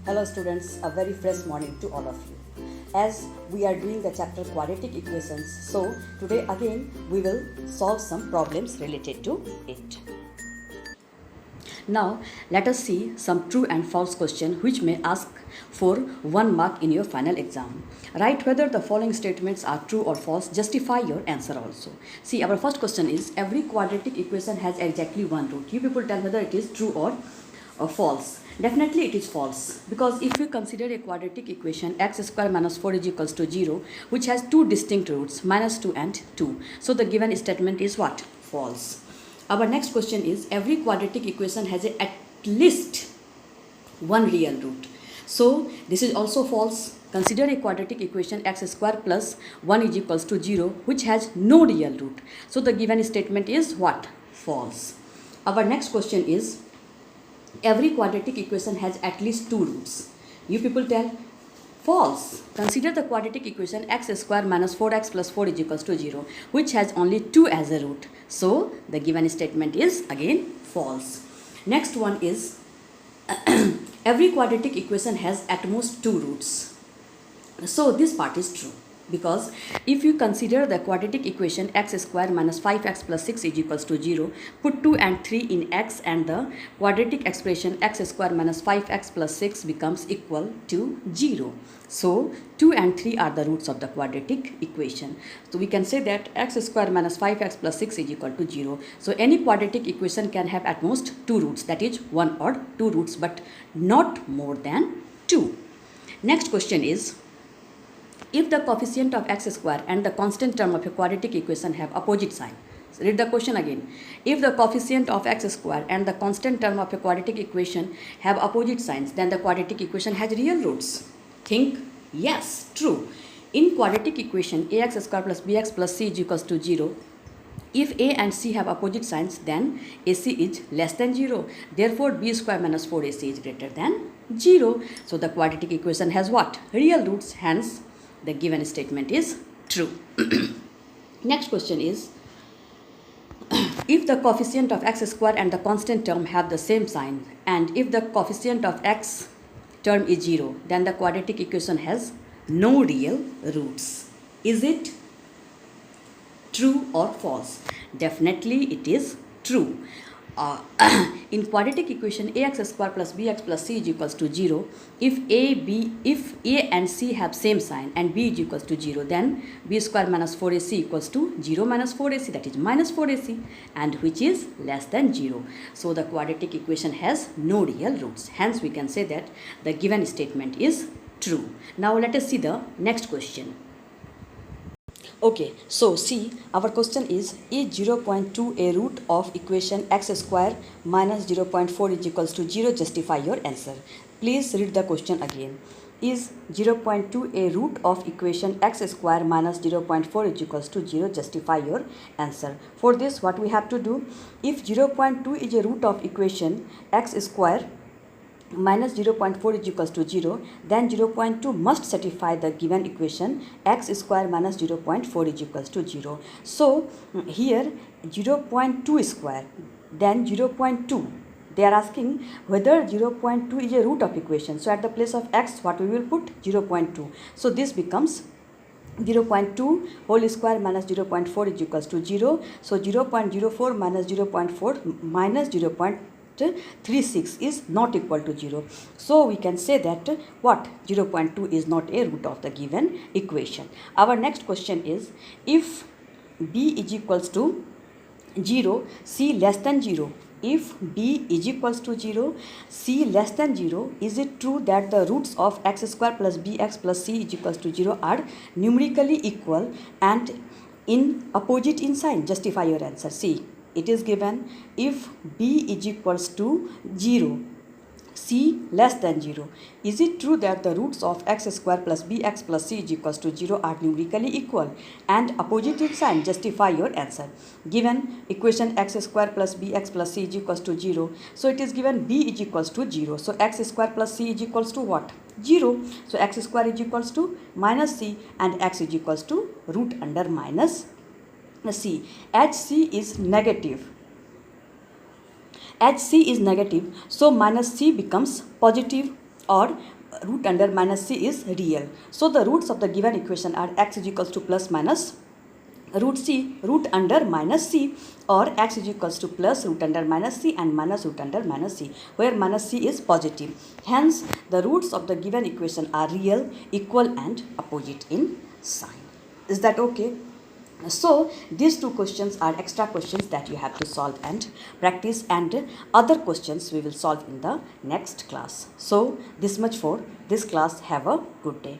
Hello students, a very fresh morning to all of you. As we are doing the chapter quadratic equations, so today again we will solve some problems related to it. Now let us see some true and false question which may ask for 1 mark in your final exam. Write whether the following statements are true or false. Justify your answer also. See, our first question is every quadratic equation has exactly one root. You people tell whether it is true or false. Definitely it is false, because if you consider a quadratic equation x square minus 4 is equals to 0, which has two distinct roots, minus 2 and 2. So the given statement is what? False. Our next question is every quadratic equation has at least one real root. So this is also false. Consider a quadratic equation x square plus 1 is equals to 0, which has no real root. So the given statement is what? False. Our next question is every quadratic equation has at least two roots. You people tell false. Consider the quadratic equation x square minus 4x plus 4 is equals to 0, which has only 2 as a root. So the given statement is again false. Next one is every quadratic equation has at most two roots. So this part is true, because if you consider the quadratic equation x square minus 5x plus 6 is equals to 0, put 2 and 3 in x and the quadratic expression x square minus 5x plus 6 becomes equal to 0. So 2 and 3 are the roots of the quadratic equation. So we can say that x square minus 5x plus 6 is equal to 0. So any quadratic equation can have at most two roots, that is 1 or 2 roots, but not more than 2. Next question is if the coefficient of x square and the constant term of a quadratic equation have opposite sign. So read the question again. If the coefficient of x square and the constant term of a quadratic equation have opposite signs, then the quadratic equation has real roots. Think yes, true. In quadratic equation ax square plus bx plus c is equals to 0, if a and c have opposite signs, then ac is less than 0. Therefore b square minus 4ac is greater than 0. So the quadratic equation has what? Real roots. Hence the given statement is true. Next question is if the coefficient of x square and the constant term have the same sign, and if the coefficient of x term is 0, then the quadratic equation has no real roots. Is it true or false? Definitely it is true. In quadratic equation ax square plus bx plus c is equals to 0, if a and c have same sign and b is equals to 0, then b square minus 4ac equals to 0 minus 4ac, that is minus 4ac, and which is less than 0. So the quadratic equation has no real roots. Hence we can say that the given statement is true. Now let us see the next question. Okay, so see, our question is 0.2 a root of equation x square minus 0.4 is equals to 0? Justify your answer. Please read the question again. Is 0.2 a root of equation x square minus 0.4 is equals to 0? Justify your answer. For this, what we have to do, if 0.2 is a root of equation x square minus 0.4 is equals to 0, then 0.2 must satisfy the given equation x square minus 0.4 is equals to 0. So here 0.2 square, then 0.2. They are asking whether 0.2 is a root of equation. So at the place of x, what we will put? 0.2. So this becomes 0.2 whole square minus 0.4 is equals to 0. So 0.04 minus 0.4 minus 0.36 is not equal to 0. So we can say that what? 0.2 is not a root of the given equation. Our next question is if b is equals to 0, c less than 0. If b is equals to 0, c less than 0, is it true that the roots of x square plus bx plus c is equals to 0 are numerically equal and in opposite in sign? Justify your answer. See, it is given if b is equals to 0, c less than 0. Is it true that the roots of x square plus bx plus c is equals to 0 are numerically equal and opposite in sign? Justify your answer. Given equation x square plus bx plus c is equals to 0. So it is given b is equals to 0. So x square plus c is equals to what? 0. So x square is equals to minus c and x is equals to root under minus c. As c is negative, Hc is negative, so minus c becomes positive, or root under minus c is real. So the roots of the given equation are x is equals to plus minus root under minus c, or x is equals to plus root under minus c and minus root under minus c, where minus c is positive. Hence, the roots of the given equation are real, equal and opposite in sign. Is that okay? So, these two questions are extra questions that you have to solve and practice, and other questions we will solve in the next class. So, this much for this class. Have a good day.